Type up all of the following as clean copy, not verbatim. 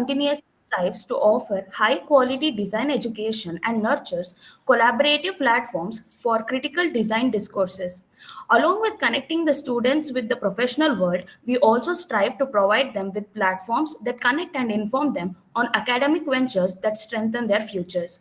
continuously strives to offer high quality design education and nurtures collaborative platforms for critical design discourses. Along with connecting the students with the professional world, we also strive to provide them with platforms that connect and inform them on academic ventures that strengthen their futures.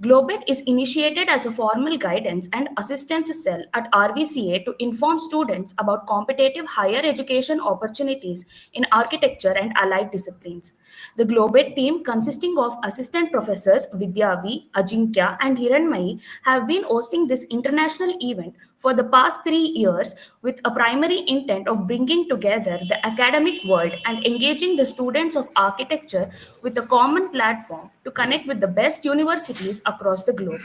GlobEd is initiated as a formal guidance and assistance cell at RVCA to inform students about competitive higher education opportunities in architecture and allied disciplines. The GlobEd team, consisting of assistant professors Vidyavi, Ajinkya, and Hiranmayi, have been hosting this international event for the past 3 years with a primary intent of bringing together the academic world and engaging the students of architecture with a common platform to connect with the best universities across the globe.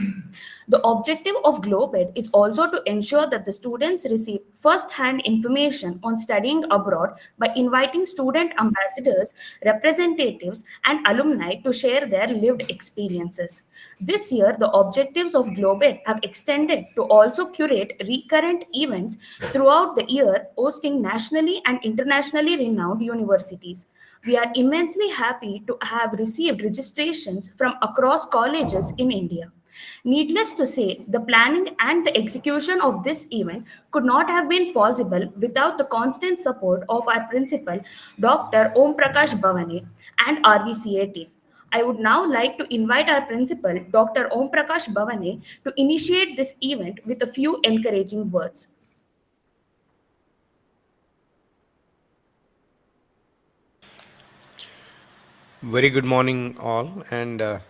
The objective of GlobEd is also to ensure that the students receive first-hand information on studying abroad by inviting student ambassadors, representatives, and alumni to share their lived experiences. This year, the objectives of GlobEd have extended to also curate recurrent events throughout the year, hosting nationally and internationally renowned universities. We are immensely happy to have received registrations from across colleges in India. Needless to say, the planning and the execution of this event could not have been possible without the constant support of our principal, Dr. Om Prakash Bhavane, and RVCA team. I would now like to invite our principal, Dr. Om Prakash Bhavane, to initiate this event with a few encouraging words. Very good morning, all, and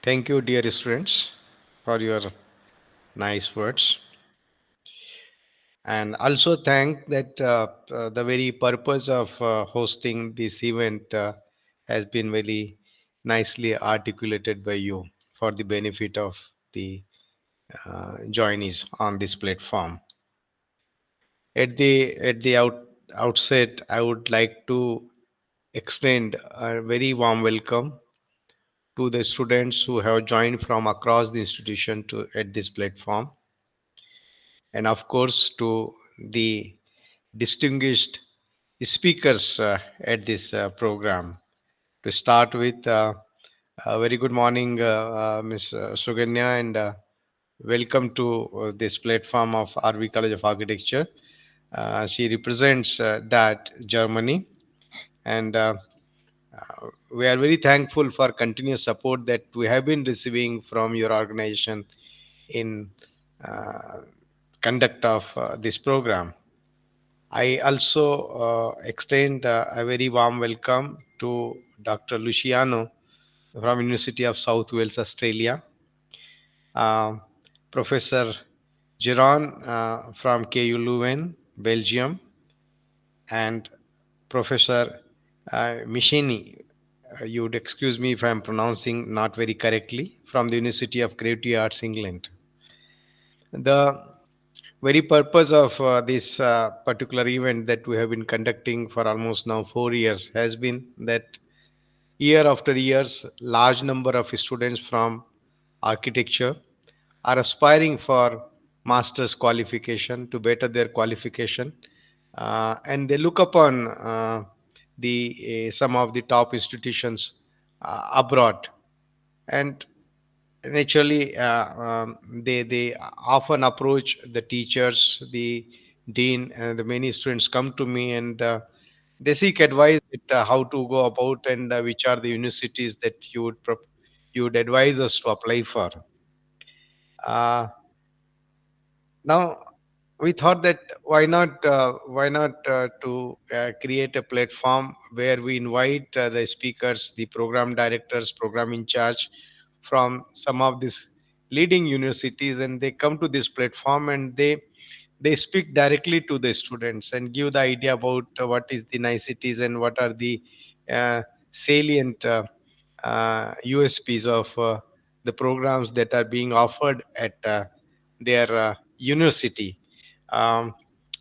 thank you, dear students, for your nice words. And also thank that the very purpose of hosting this event has been very nicely articulated by you for the benefit of the joinees on this platform. At the outset, I would like to extend a very warm welcome to the students who have joined from across the institution to at this platform, and of course to the distinguished speakers at this program. To start with, a very good morning, Ms. Suganya, and welcome to this platform of RV College of Architecture. She represents that Germany, and we are very thankful for continuous support that we have been receiving from your organization in uh, conduct of this program. I also extend a very warm welcome to Dr. Luciano from University of South Wales, Australia, uh, Professor Giron from KU Leuven, Belgium, and Professor Michini. You would excuse me if I am pronouncing not very correctly, from the University of Creative Arts, England. The very purpose of this particular event that we have been conducting for almost now 4 years has been that year after years, large number of students from architecture are aspiring for master's qualification to better their qualification, and they look upon the some of the top institutions abroad, and naturally they often approach the teachers, the dean, and the many students come to me, and they seek advice at how to go about, and which are the universities that you would advise us to apply for. Uh, now we thought that why not to create a platform where we invite the speakers, the program directors, program in charge from some of these leading universities, and they come to this platform, and they speak directly to the students and give the idea about what is the niceties and what are the uh, salient USPs of the programs that are being offered at their university. Um,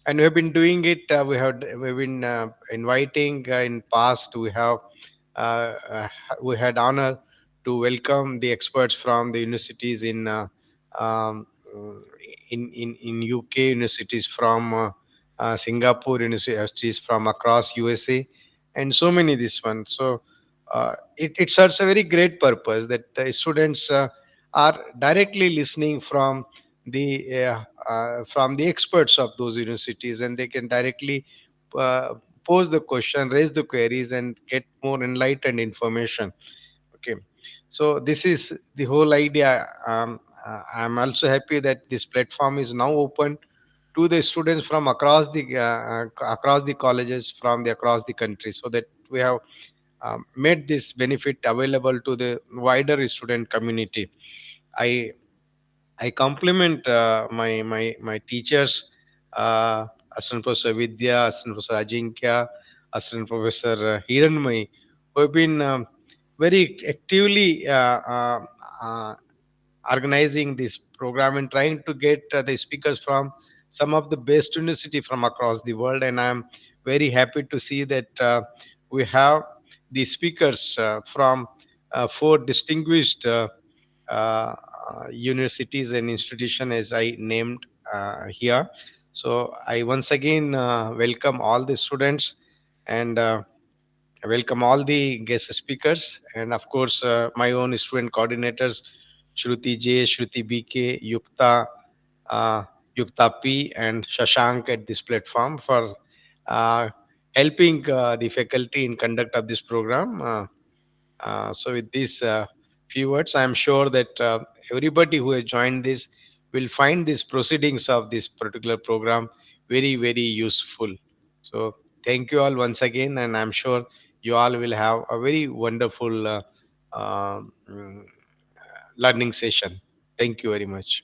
and we've been doing it. We've been inviting in past. We had honor to welcome the experts from the universities um, in UK, universities from Singapore, universities from across USA, and so many this one. So it serves a very great purpose that the students are directly listening from the experts of those universities, and they can directly uh, pose the question, raise the queries, and get more enlightened information. Okay, so this is the whole idea. I'm also happy that this platform is now open to the students from across the colleges from the across the country, so that we have made this benefit available to the wider student community. I I compliment my teachers, Assistant Professor Vidya, Assistant Professor Ajinkya, Assistant Professor Hiranmai, who have been very actively organizing this program and trying to get the speakers from some of the best university from across the world. And I'm very happy to see that we have the speakers from four distinguished uh, universities and institution as I named here. So I once again welcome all the students, and I welcome all the guest speakers, and of course my own student coordinators, Shruti J, Shruti BK, uh, Yukta P, and Shashank at this platform for uh, helping the faculty in conduct of this program. So with these few words, I am sure that everybody who has joined this will find these proceedings of this particular program very, very useful. So thank you all once again, and I'm sure you all will have a very wonderful learning session. Thank you very much.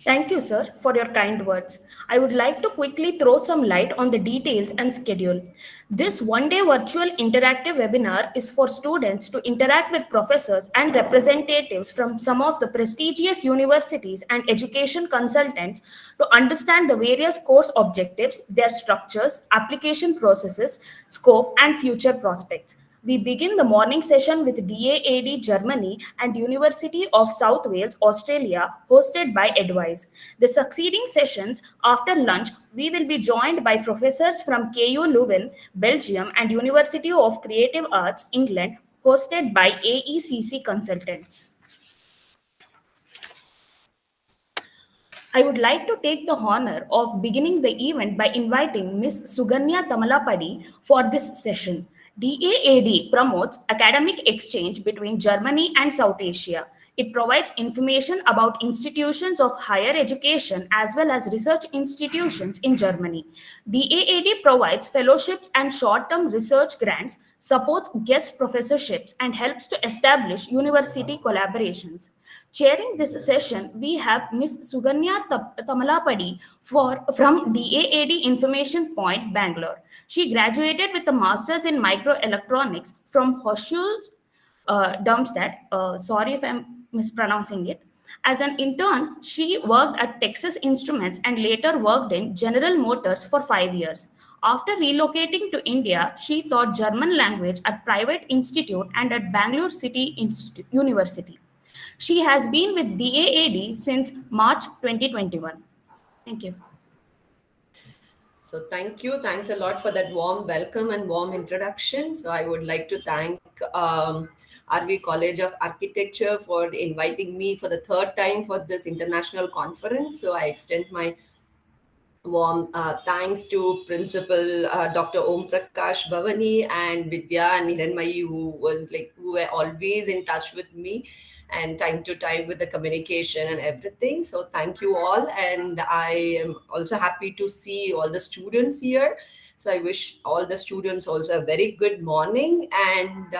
Thank you, sir, for your kind words. I would like to quickly throw some light on the details and schedule. This one day virtual interactive webinar is for students to interact with professors and representatives from some of the prestigious universities and education consultants to understand the various course objectives, their structures, application processes, scope, and future prospects. We begin the morning session with DAAD Germany and University of South Wales, Australia, hosted by Advise. The succeeding sessions after lunch, we will be joined by professors from KU Leuven, Belgium, and University of Creative Arts, England, hosted by AECC consultants. I would like to take the honor of beginning the event by inviting Ms. Suganya Tamalapadi for this session. DAAD promotes academic exchange between Germany and South Asia. It provides information about institutions of higher education as well as research institutions in Germany. DAAD provides fellowships and short term research grants, supports guest professorships, and helps to establish university collaborations. Chairing this session, we have Ms. Suganya Tamalapadi from DAAD Information Point, Bangalore. She graduated with a master's in microelectronics from Hochschule Darmstadt. Sorry if I'm mispronouncing it. As an intern, she worked at Texas Instruments and later worked in General Motors for 5 years. After relocating to India, she taught German language at private institute and at Bangalore City University. She has been with DAAD since March 2021. Thank you. So thank you. Thanks a lot for that warm welcome and warm introduction. So I would like to thank RV College of Architecture for inviting me for the third time for this international conference. So I extend my warm thanks to Principal Dr. Om Prakash Bhavani and Vidya and Hiranmayi, who were always in touch with me and time to time with the communication and everything. So thank you all, and I am also happy to see all the students here. So I wish all the students also a very good morning, and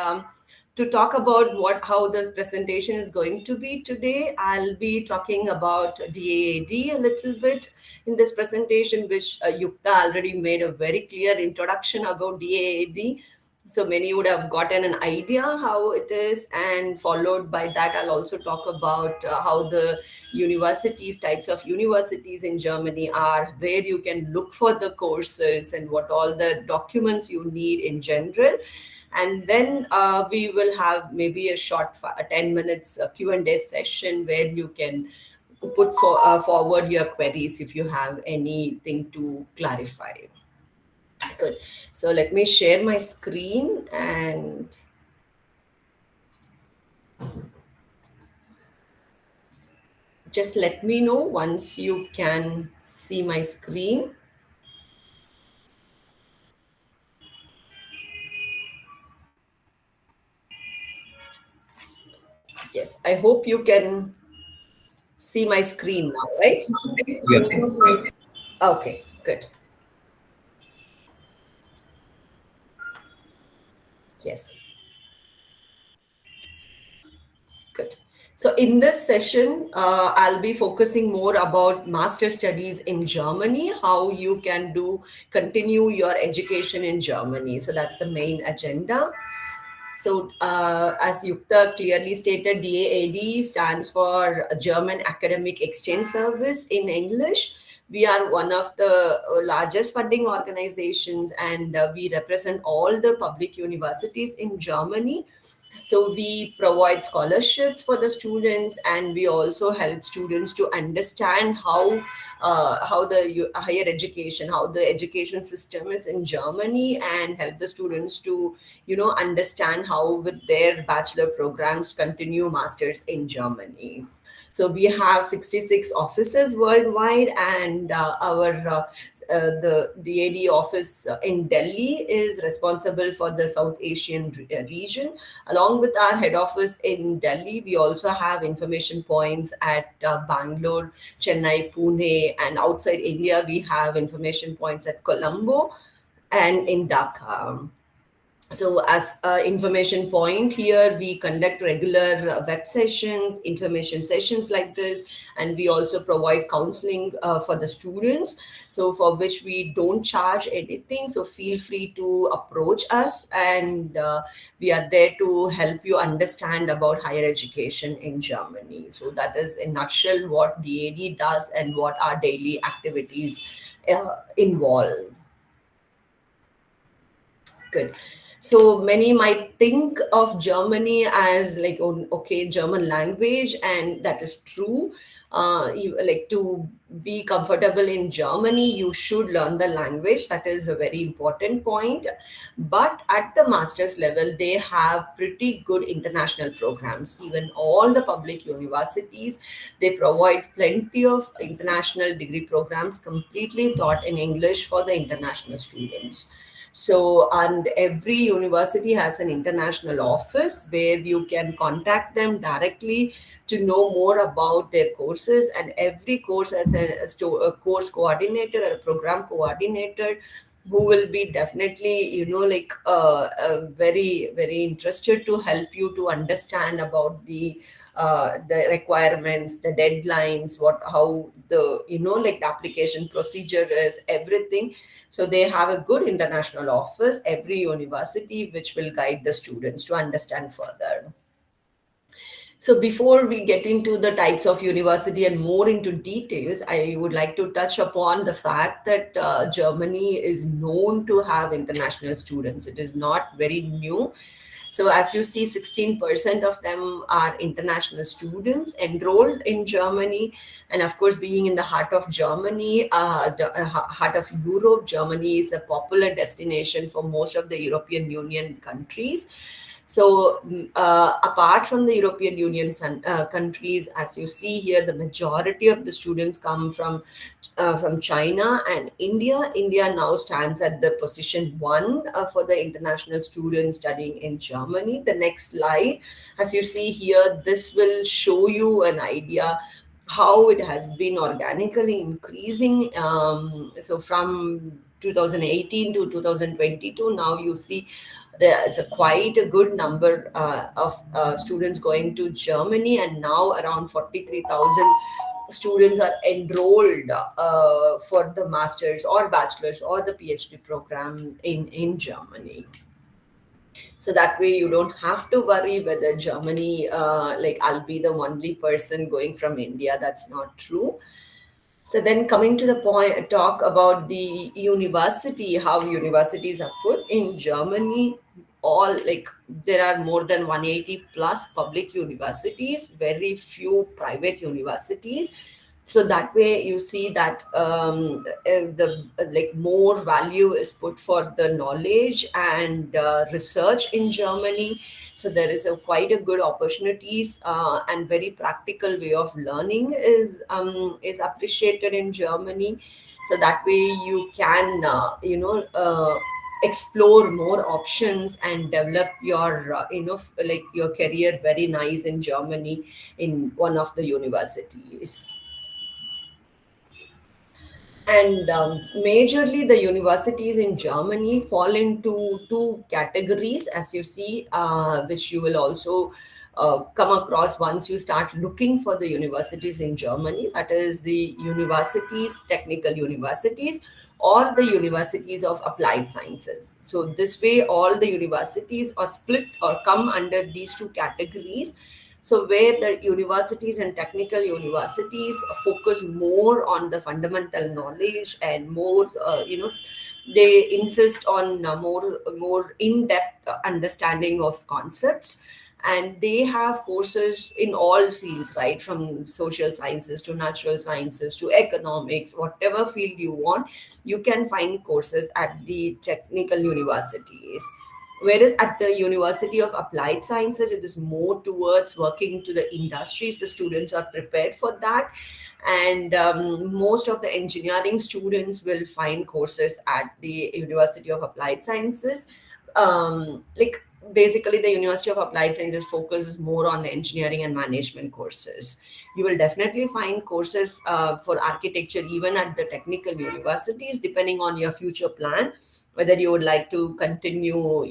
to talk about what how the presentation is going to be today, I'll be talking about DAAD a little bit in this presentation, which Yukta already made a very clear introduction about DAAD. So many would have gotten an idea how it is, and followed by that, I'll also talk about how the universities, types of universities in Germany are, where you can look for the courses, and what all the documents you need in general. And then we will have maybe a short 10 minutes Q&A session where you can forward your queries if you have anything to clarify. Good. So let me share my screen and just let me know once you can see my screen. Yes, I hope you can see my screen now, right? Yes, ma'am. Okay, good. Yes, good. So in this session, I'll be focusing more about master studies in Germany, how you can continue your education in Germany. So that's the main agenda. So, as Yukta clearly stated, DAAD stands for German Academic Exchange Service in English. We are one of the largest funding organizations, and we represent all the public universities in Germany. So we provide scholarships for the students, and we also help students to understand how the higher education, how the education system is in Germany, and help the students to understand how with their bachelor programs continue masters in Germany. So we have 66 offices worldwide, and the DAD office in Delhi is responsible for the South Asian region. Along with our head office in Delhi, we also have information points at Bangalore, Chennai, Pune, and outside India, we have information points at Colombo and in Dhaka. So as information point here, we conduct regular web sessions, information sessions like this, and we also provide counseling for the students, so for which we don't charge anything. So feel free to approach us, and we are there to help you understand about higher education in Germany. So that is in nutshell what DAD does and what our daily activities involve. Good. So many might think of Germany as like, oh, okay, German language, and that is true. Like to be comfortable in Germany, you should learn the language. That is a very important point. But at the master's level, they have pretty good international programs. Even all the public universities, they provide plenty of international degree programs completely taught in English for the international students. So, and every university has an international office where you can contact them directly to know more about their courses. And every course has a course coordinator or a program coordinator who will be definitely, very, very interested to help you to understand about the requirements, the deadlines, how the like the application procedure is, everything. So they have a good international office, every university, which will guide the students to understand further. So before we get into the types of university and more into details, I would like to touch upon the fact that Germany is known to have international students. It is not very new. So as you see, 16% of them are international students enrolled in Germany. And of course, being in the heart of Germany, the heart of Europe, Germany is a popular destination for most of the European Union countries. So, apart from the European Union countries, as you see here, the majority of the students come from China and India. India now stands at the position one for the international students studying in Germany. The next slide, as you see here, this will show you an idea how it has been organically increasing. So from 2018 to 2022, now you see there is quite a good number of students going to Germany, and now around 43,000 students are enrolled for the master's or bachelor's or the PhD program in Germany. So that way you don't have to worry whether Germany, like I'll be the only person going from India. That's not true. So then coming to the point, talk about the university, how universities are put in Germany. All like there are more than 180 plus public universities, very few private universities. So that way you see that the like more value is put for the knowledge and research in Germany. So there is a quite a good opportunities and very practical way of learning is appreciated in Germany. So that way you can explore more options and develop your like your career very nice in Germany in one of the universities. And majorly, the universities in Germany fall into two categories, as you see, which you will also come across once you start looking for the universities in Germany. That is the universities, technical universities, or the universities of applied sciences. So, this way, all the universities are split or come under these two categories. So, where the universities and technical universities focus more on the fundamental knowledge and more, they insist on more in-depth understanding of concepts, and they have courses in all fields, right, from social sciences to natural sciences to economics, whatever field you want, you can find courses at the technical universities. Whereas at the University of Applied Sciences, it is more towards working to the industries. The students are prepared for that. And most of the engineering students will find courses at the University of Applied Sciences. Like basically, the University of Applied Sciences focuses more on the engineering and management courses. You will definitely find courses for architecture even at the technical universities, depending on your future plan, whether you would like to continue,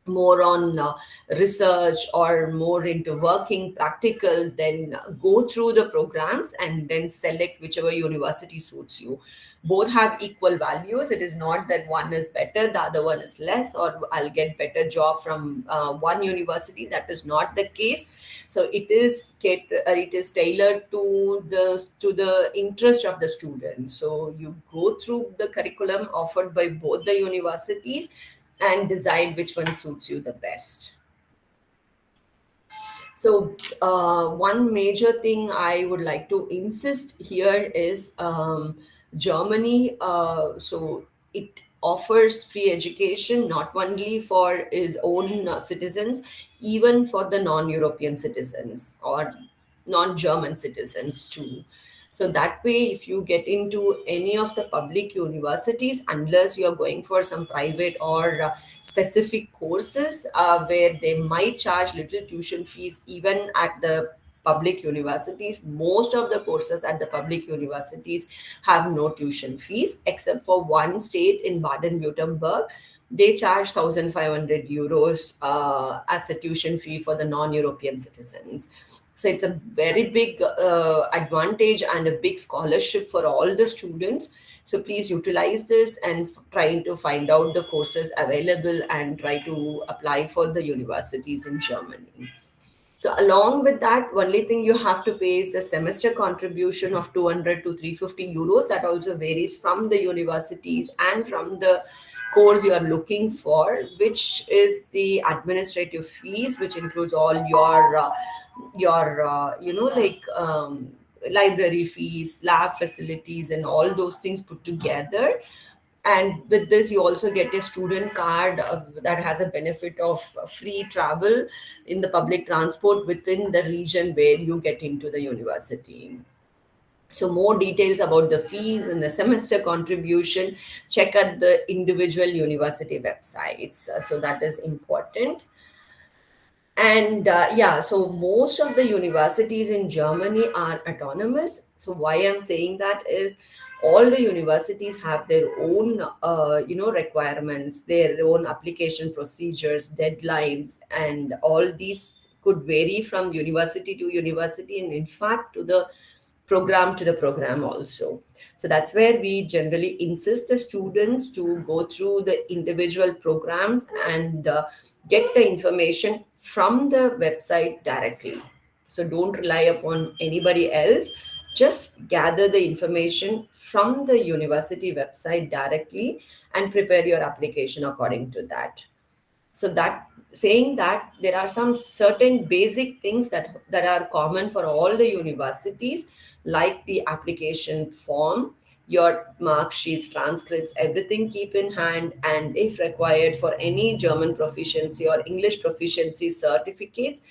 more on research or more into working practical, then go through the programs and then select whichever university suits you. Both have equal values. It is not that one is better, the other one is less, or I'll get better job from one university. That is not the case. So it is tailored to the interest of the students. So you go through the curriculum offered by both the universities and decide which one suits you the best. So, one major thing I would like to insist here is Germany. So, it offers free education not only for its own citizens, even for the non European citizens or non German citizens too. So that way, if you get into any of the public universities, unless you're going for some private or specific courses where they might charge little tuition fees, even at the public universities, most of the courses at the public universities have no tuition fees, except for one state in Baden-Württemberg. They charge 1,500 euros as a tuition fee for the non-European citizens. So it's a very big advantage and a big scholarship for all the students. So please utilize this and try to find out the courses available and try to apply for the universities in Germany. So along with that, only thing you have to pay is the semester contribution of 200 to 350 euros. That also varies from the universities and from the course you are looking for, which is the administrative fees, which includes all your library fees, lab facilities, and all those things put together. And with this you also get a student card that has a benefit of free travel in the public transport within the region where you get into the university. So more details about the fees and the semester contribution, check out the individual university websites. So that is important. And yeah, so most of the universities in Germany are autonomous. So why I'm saying that is all the universities have their own, requirements, their own application procedures, deadlines, and all these could vary from university to university, and in fact to the program also. So that's where we generally insist the students to go through the individual programs and get the information from the website directly. So don't rely upon anybody else. Just gather the information from the university website directly and prepare your application according to that. So that, saying that, there are some certain basic things that are common for all the universities, like the application form, your mark sheets, transcripts, everything keep in hand, and if required for any German proficiency or English proficiency certificates,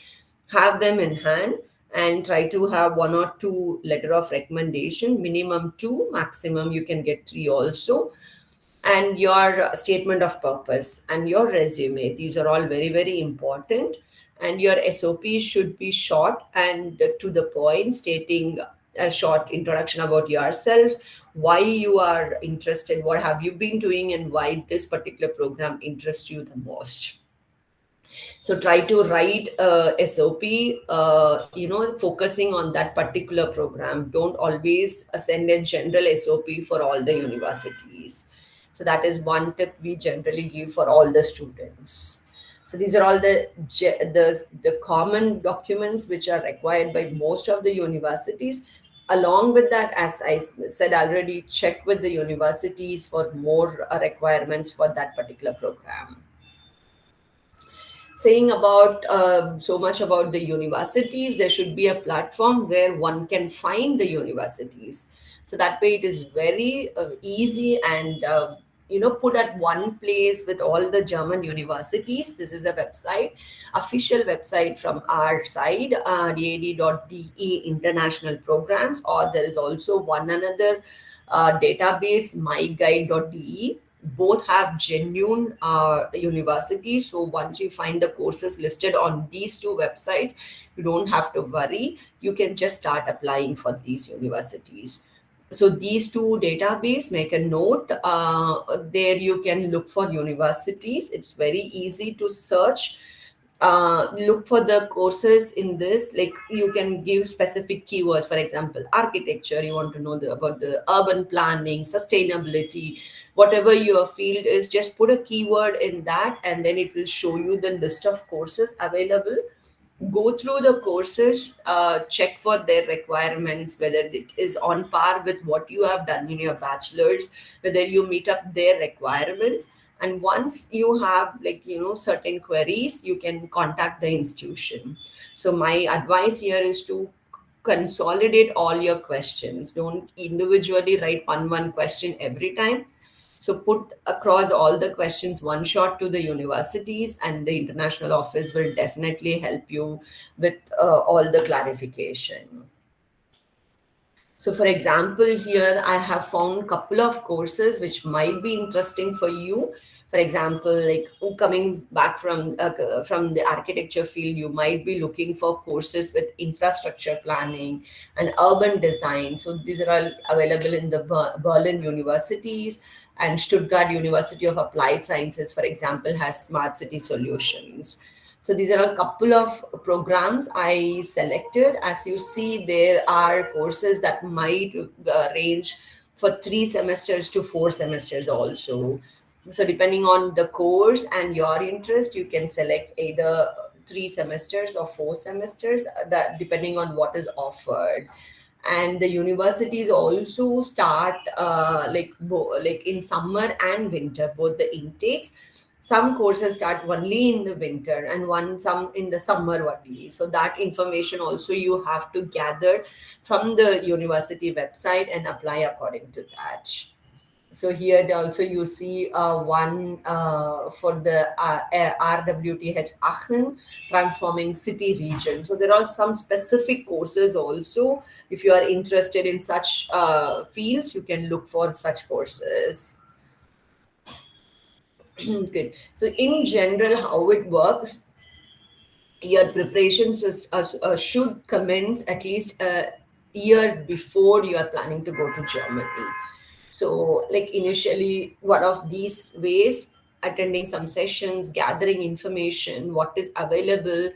have them in hand, and try to have one or two letter of recommendation, minimum two, maximum you can get three also, and your statement of purpose and your resume. These are all very, very important. And your SOP should be short and to the point, stating a short introduction about yourself, why you are interested, what have you been doing, and why this particular program interests you the most. So try to write a SOP, focusing on that particular program. Don't always send a general SOP for all the universities. So that is one tip we generally give for all the students. So these are all the common documents which are required by most of the universities. Along with that, as I said already, check with the universities for more requirements for that particular program. Saying about so much about the universities, there should be a platform where one can find the universities. So that way it is very easy and put at one place with all the German universities. This is a website, official website from our side, DAAD.de international programs, or there is also one another database, myguide.de. Both have genuine universities. So once you find the courses listed on these two websites, you don't have to worry. You can just start applying for these universities. So these two database, make a note. There you can look for universities. It's very easy to search. Look for the courses in this, like you can give specific keywords. For example, architecture, you want to know about the urban planning, sustainability, whatever your field is, just put a keyword in that, and then it will show you the list of courses available. Go through the courses, check for their requirements, whether it is on par with what you have done in your bachelor's, whether you meet up their requirements. And once you have, certain queries, you can contact the institution. So my advice here is to consolidate all your questions. Don't individually write one question every time. So put across all the questions one shot to the universities, and the international office will definitely help you with all the clarification. So for example, here I have found a couple of courses which might be interesting for you. For example, like coming back from the architecture field, you might be looking for courses with infrastructure planning and urban design. So these are all available in the Berlin universities, and Stuttgart University of Applied Sciences, for example, has smart city solutions. So these are a couple of programs I selected. As you see, there are courses that might range for 3 semesters to 4 semesters also. So depending on the course and your interest, you can select either 3 semesters or 4 semesters, that depending on what is offered. And the universities also start like in summer and winter, both the intakes. Some courses start only in the winter and some in the summer only. So that information also you have to gather from the university website and apply according to that. So here also you see one for the RWTH Aachen, transforming city region. So there are some specific courses also. If you are interested in such fields, you can look for such courses. Good. So in general, how it works, your preparations should commence at least a year before you are planning to go to Germany. So, like initially, one of these ways, attending some sessions, gathering information, what is available,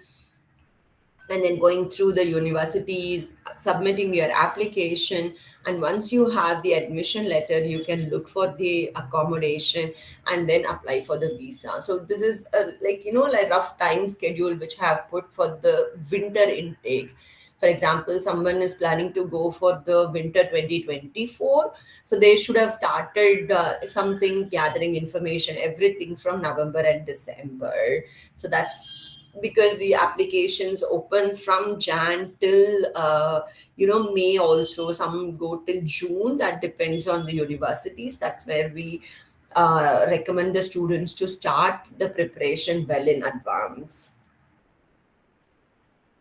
and then going through the universities, submitting your application. And once you have the admission letter, you can look for the accommodation and then apply for the visa. So this is like rough time schedule which I have put for the winter intake. For example, someone is planning to go for the winter 2024, so they should have started something, gathering information, everything from November and December. So that's because the applications open from Jan till May. Also some go till June. That depends on the universities. That's where we recommend the students to start the preparation well in advance.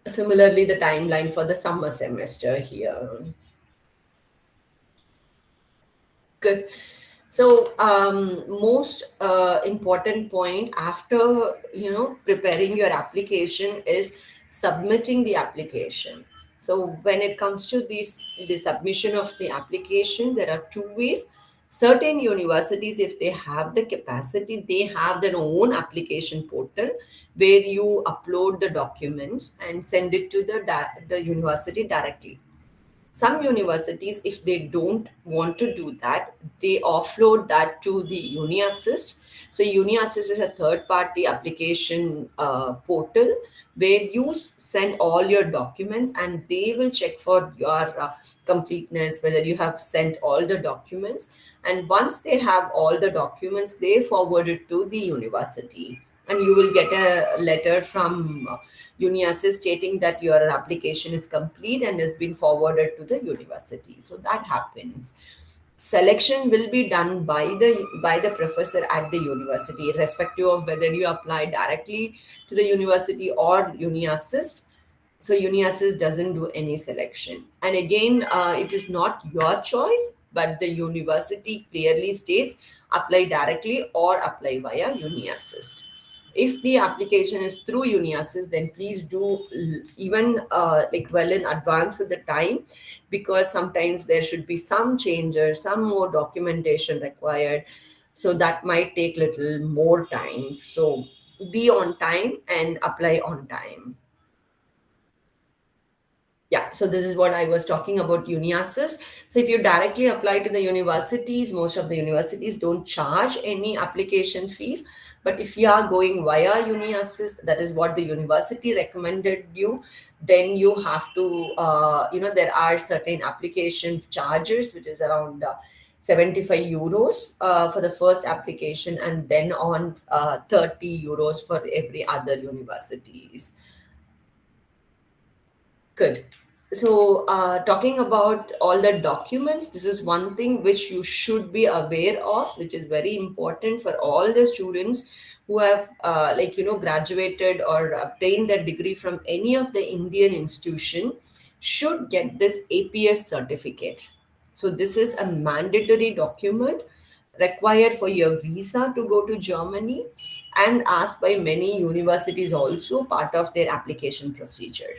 Similarly, the timeline for the summer semester here. Good. So, most important point after preparing your application is submitting the application. So, when it comes to the submission of the application, there are two ways. Certain universities, if they have the capacity, they have their own application portal where you upload the documents and send it to the university directly. Some universities, if they don't want to do that, they offload that to the UniAssist. So UniAssist is a third party application portal where you send all your documents and they will check for your completeness, whether you have sent all the documents. And once they have all the documents, they forward it to the university, and you will get a letter from UniAssist stating that your application is complete and has been forwarded to the university. So that happens. Selection will be done by the professor at the university, irrespective of whether you apply directly to the university or UniAssist. So UniAssist doesn't do any selection. And again, it is not your choice, but the university clearly states apply directly or apply via UniAssist. If the application is through UniAssist, then please do even like well in advance with the time, because sometimes there should be some changes, some more documentation required. So that might take little more time. So be on time and apply on time. Yeah, so this is what I was talking about UniAssist. So if you directly apply to the universities, most of the universities don't charge any application fees. But if you are going via UniAssist, that is what the university recommended you, then you have to, there are certain application charges, which is around 75 euros for the first application, and then on 30 euros for every other universities. Good. So, talking about all the documents, this is one thing which you should be aware of, which is very important for all the students who have, graduated or obtained their degree from any of the Indian institution, should get this APS certificate. So, this is a mandatory document required for your visa to go to Germany, and asked by many universities also, part of their application procedure.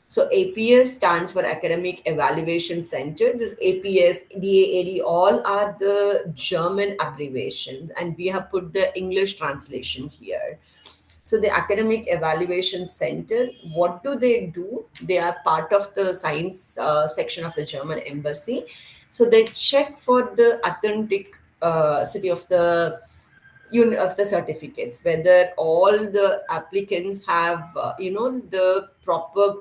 So APS stands for Academic Evaluation Center. This APS, DAAD, all are the German abbreviation, and we have put the English translation here. So the Academic Evaluation Center, what do? They are part of the science section of the German embassy. So they check for the authentic city of the certificates, whether all the applicants have the proper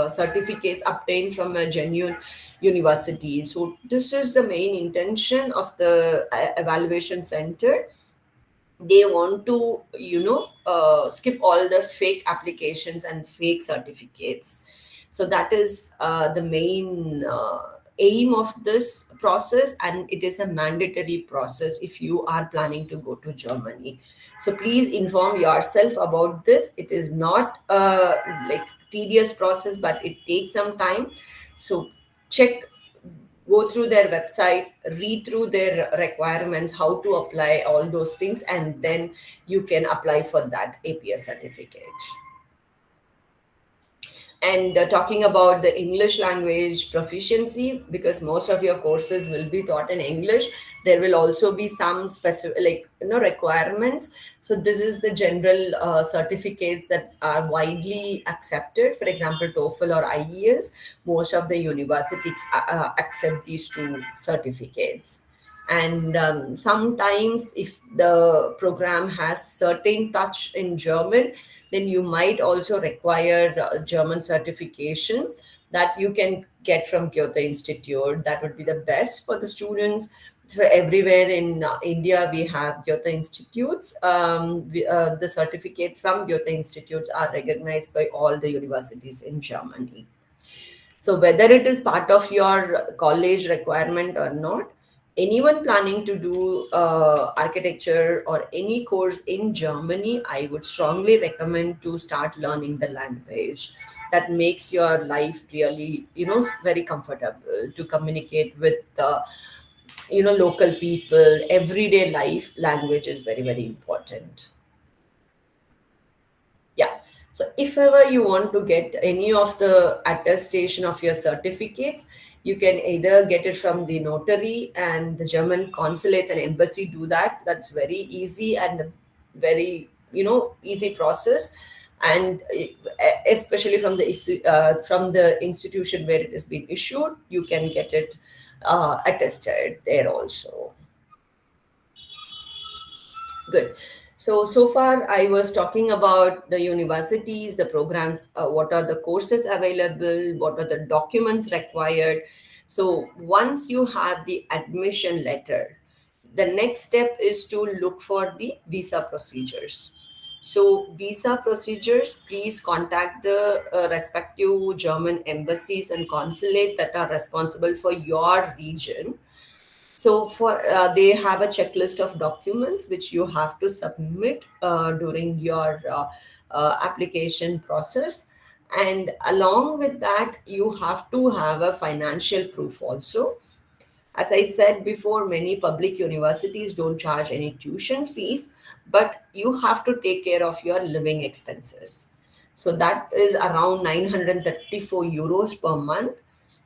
certificates obtained from a genuine university. So this is the main intention of the evaluation center. They want to skip all the fake applications and fake certificates. So that is the main aim of this process, and it is a mandatory process if you are planning to go to Germany. So please inform yourself about this. It is not like tedious process, but it takes some time. So check, go through their website, read through their requirements, how to apply all those things, and then you can apply for that APS certificate. And talking about the English language proficiency, because most of your courses will be taught in English, there will also be some specific requirements. So this is the general certificates that are widely accepted. For example, TOEFL or IELTS, most of the universities accept these two certificates. And sometimes if the program has certain touch in German, then you might also require German certification that you can get from Goethe Institute. That would be the best for the students. So everywhere in India, we have Goethe Institutes. The certificates from Goethe Institutes are recognized by all the universities in Germany. So whether it is part of your college requirement or not, anyone planning to do architecture or any course in Germany, I would strongly recommend to start learning the language. That makes your life really, very comfortable to communicate with, local people. Everyday life, language is very, very important. Yeah. So if ever you want to get any of the attestation of your certificates, you can either get it from the notary, and the German consulates and embassy do that. That's very easy and a very, easy process. And especially from from the institution where it has been issued, you can get it attested there also. Good. So far I was talking about the universities, the programs, what are the courses available, what are the documents required. So once you have the admission letter, the next step is to look for the visa procedures. So visa procedures, please contact the respective German embassies and consulate that are responsible for your region. So for they have a checklist of documents which you have to submit during your application process, and along with that you have to have a financial proof also. As I said before, many public universities don't charge any tuition fees, but you have to take care of your living expenses. So that is around 934 euros per month.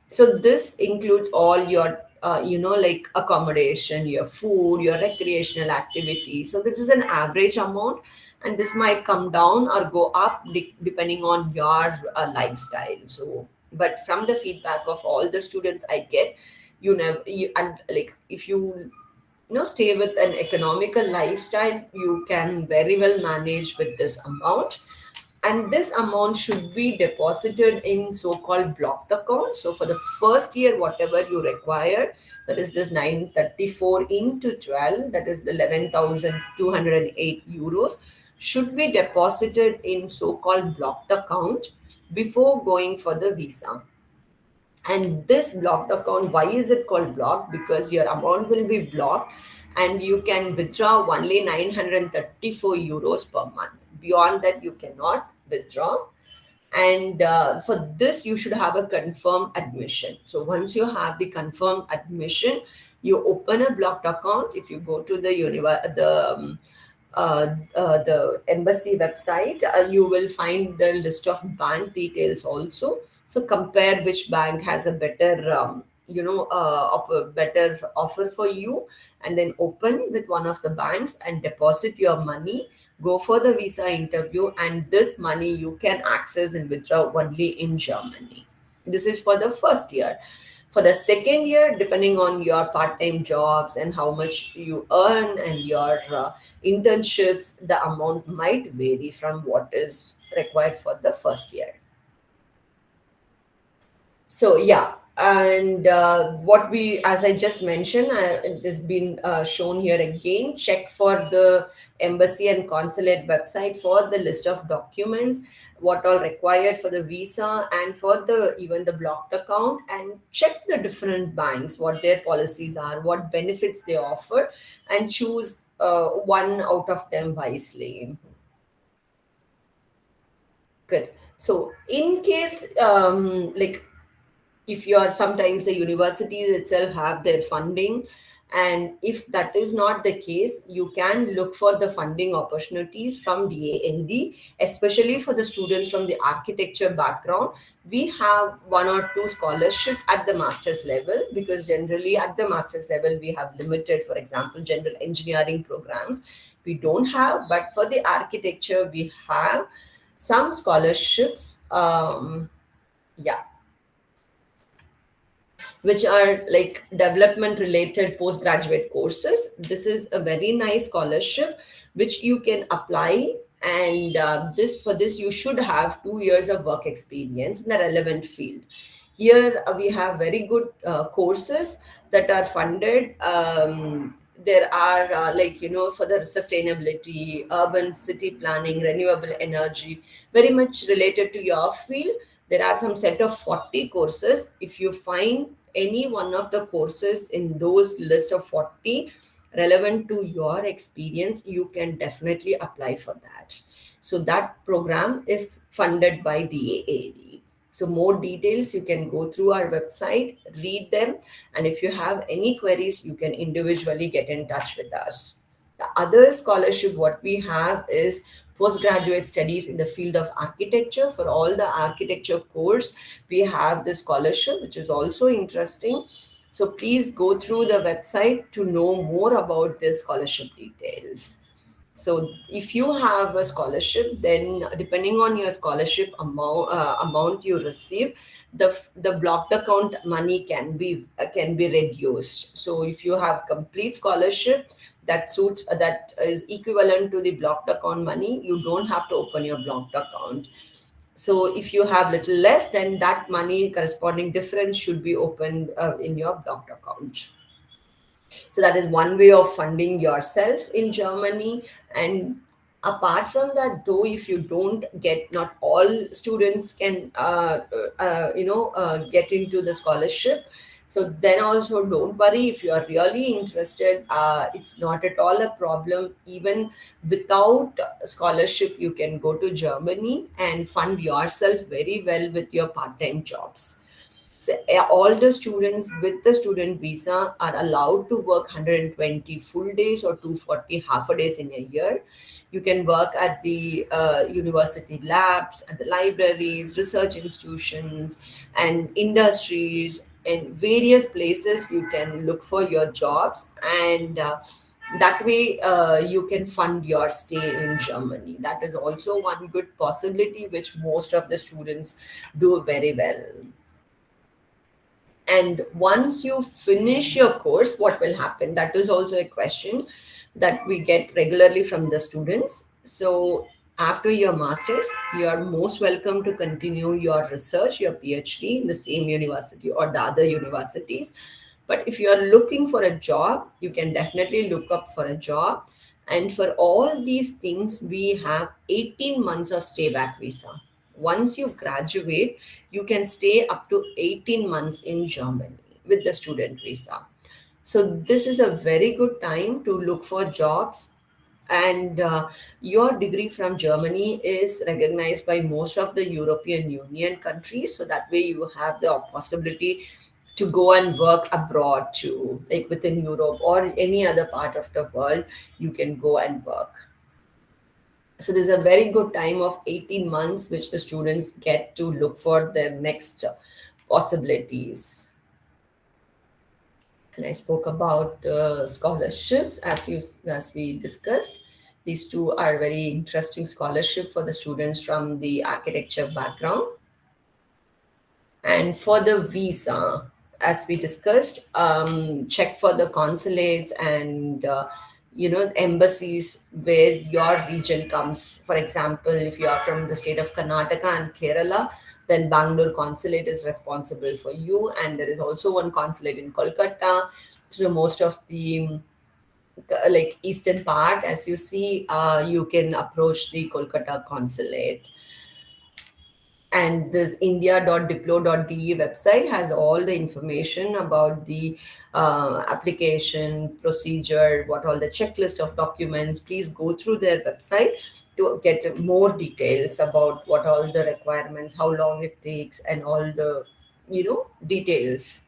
So this includes all your, like accommodation, your food, your recreational activities. So this is an average amount, and this might come down or go up depending on your lifestyle. So, but from the feedback of all the students I get, and like if you stay with an economical lifestyle, you can very well manage with this amount. And this amount should be deposited in so-called blocked account. So for the first year, whatever you require, that is this 934 into 12, that is the 11,208 euros, should be deposited in so-called blocked account before going for the visa. And this blocked account, why is it called blocked? Because your amount will be blocked and you can withdraw only 934 euros per month. Beyond that, you cannot withdraw. And for this, you should have a confirmed admission. So once you have the confirmed admission, you open a blocked account. If you go to the embassy website, you will find the list of bank details also. So compare which bank has a better, better offer for you, and then open with one of the banks and deposit your money. Go for the visa interview, and this money you can access and withdraw only in Germany. This is for the first year. For the second year, depending on your part-time jobs and how much you earn and your internships, the amount might vary from what is required for the first year. So yeah, and what we, as I just mentioned, it has been shown here again. Check for the embassy and consulate website for the list of documents, what all required for the visa and for the even the blocked account, and check the different banks, what their policies are, what benefits they offer, and choose one out of them wisely. Good. So in case like if you are, sometimes the universities itself have their funding, and if that is not the case, you can look for the funding opportunities from DAAD, especially for the students from the architecture background. We have one or two scholarships at the master's level, because generally at the master's level we have limited, for example, general engineering programs we don't have, but for the architecture we have some scholarships. Yeah. which are like development related postgraduate courses. This is a very nice scholarship which you can apply, and this for this you should have 2 years of work experience in the relevant field. Here we have very good courses that are funded. There are for the sustainability, urban city planning, renewable energy, very much related to your field. There are some set of 40 courses. If you find any one of the courses in those list of 40 relevant to your experience, you can definitely apply for that. So that program is funded by DAAD. So more details, you can go through our website, read them, and if you have any queries, you can individually get in touch with us. The other scholarship what we have is postgraduate studies in the field of architecture. For all the architecture course, we have this scholarship, which is also interesting. So please go through the website to know more about the scholarship details. So if you have a scholarship, then depending on your scholarship amount you receive, the blocked account money can be reduced. So if you have complete scholarship that is equivalent to the blocked account money, you don't have to open your blocked account. So if you have little less, then that money corresponding difference should be opened in your blocked account. So that is one way of funding yourself in Germany. And apart from that, though, if you don't get, not all students can get into the scholarship. So then also don't worry, if you are really interested, it's not at all a problem. Even without scholarship, you can go to Germany and fund yourself very well with your part-time jobs. So all the students with the student visa are allowed to work 120 full days or 240 half a days in a year. You can work at the university labs, at the libraries, research institutions, and industries, and various places you can look for your jobs. And that way you can fund your stay in Germany. That is also one good possibility which most of the students do very well. And once you finish your course, what will happen? That is also a question that we get regularly from the students. So after your masters, you are most welcome to continue your research, your PhD in the same university or the other universities. But if you are looking for a job, you can definitely look up for a job. And for all these things, we have 18 months of stay back visa. Once you graduate, you can stay up to 18 months in Germany with the student visa. So this is a very good time to look for jobs. And your degree from Germany is recognized by most of the European Union countries. So that way you have the possibility to go and work abroad too, like within Europe or any other part of the world, you can go and work. So there's a very good time of 18 months which the students get to look for their next possibilities. And I spoke about the scholarships as we discussed. These two are very interesting scholarship for the students from the architecture background. And for the visa, as we discussed, check for the consulates and embassies where your region comes. For example, if you are from the state of Karnataka and Kerala, then Bangalore consulate is responsible for you, and there is also one consulate in Kolkata. So most of the like eastern part, as you see, you can approach the Kolkata consulate. And this india.diplo.de website has all the information about the application procedure, what all the checklist of documents. Please go through their website to get more details about what all the requirements, how long it takes, and all the details.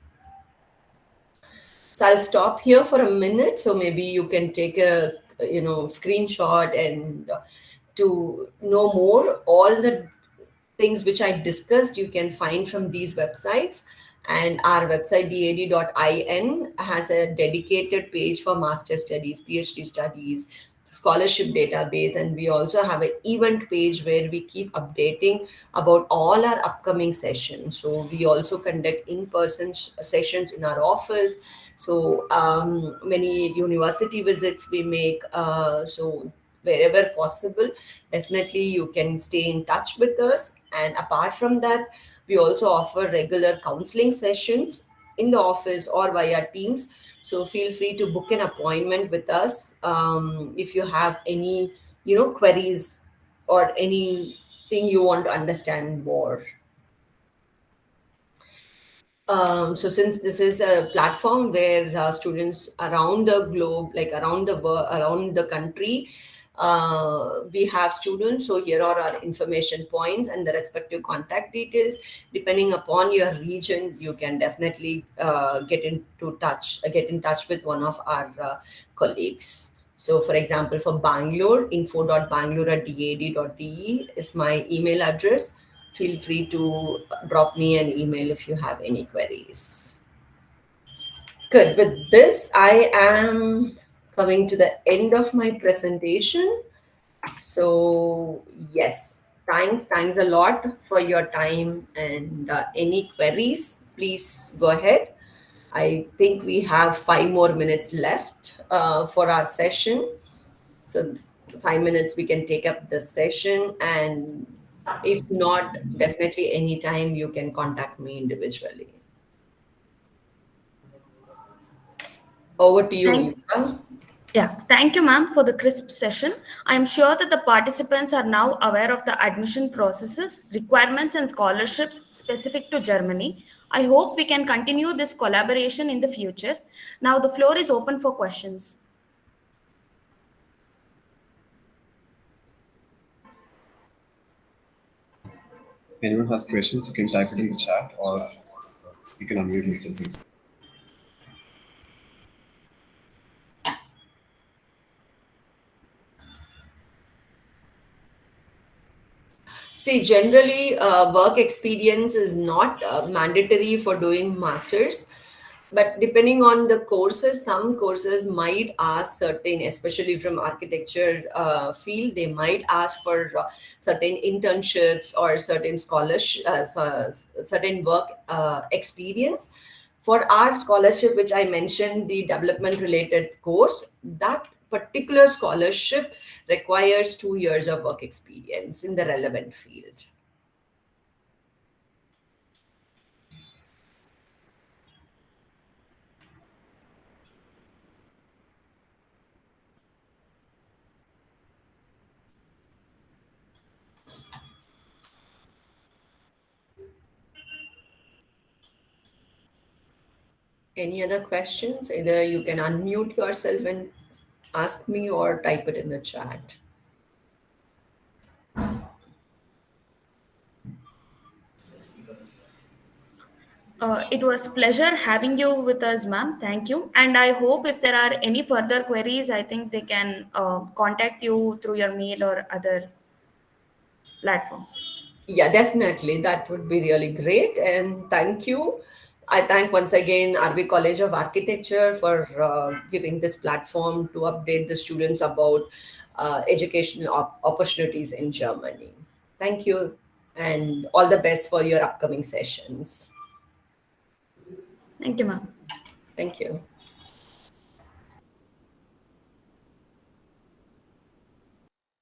So I'll stop here for a minute, so maybe you can take a screenshot and to know more. All the things which I discussed, you can find from these websites. And our website, daad.in, has a dedicated page for master studies, PhD studies, scholarship database, and we also have an event page where we keep updating about all our upcoming sessions. So we also conduct in-person sessions in our office. So many university visits we make. So wherever possible, definitely you can stay in touch with us. And apart from that, we also offer regular counseling sessions in the office or via Teams. So feel free to book an appointment with us if you have any, queries or anything you want to understand more. So since this is a platform where students around the globe, like around the world, around the country, we have students. So here are our information points and the respective contact details. Depending upon your region, you can definitely get in touch with one of our colleagues. So, for example, for Bangalore, info.bangalore@daad.de is my email address. Feel free to drop me an email if you have any queries. Good. With this, I am coming to the end of my presentation. So, yes, thanks a lot for your time, and any queries, please go ahead. I think we have 5 more minutes left for our session. So 5 minutes we can take up the session, and if not, definitely anytime you can contact me individually. Over to you, Thank Yuka. Yeah, thank you, ma'am, for the crisp session. I am sure that the participants are now aware of the admission processes, requirements, and scholarships specific to Germany. I hope we can continue this collaboration in the future. Now, the floor is open for questions. If anyone has questions, you can type it in the chat or you can unmute yourself. See, generally, work experience is not mandatory for doing masters, but depending on the courses, some courses might ask certain, especially from architecture field, they might ask for certain internships or certain scholarship, certain work experience. For our scholarship, which I mentioned, the development related course, that particular scholarship requires 2 years of work experience in the relevant field. Any other questions? Either you can unmute yourself and ask me or type it in the chat. It was pleasure having you with us, ma'am. Thank you. And I hope if there are any further queries, I think they can contact you through your mail or other platforms. Yeah, definitely. That would be really great. And thank you. I thank once again RV College of Architecture for giving this platform to update the students about educational opportunities in Germany. Thank you, and all the best for your upcoming sessions. Thank you, ma'am. Thank you.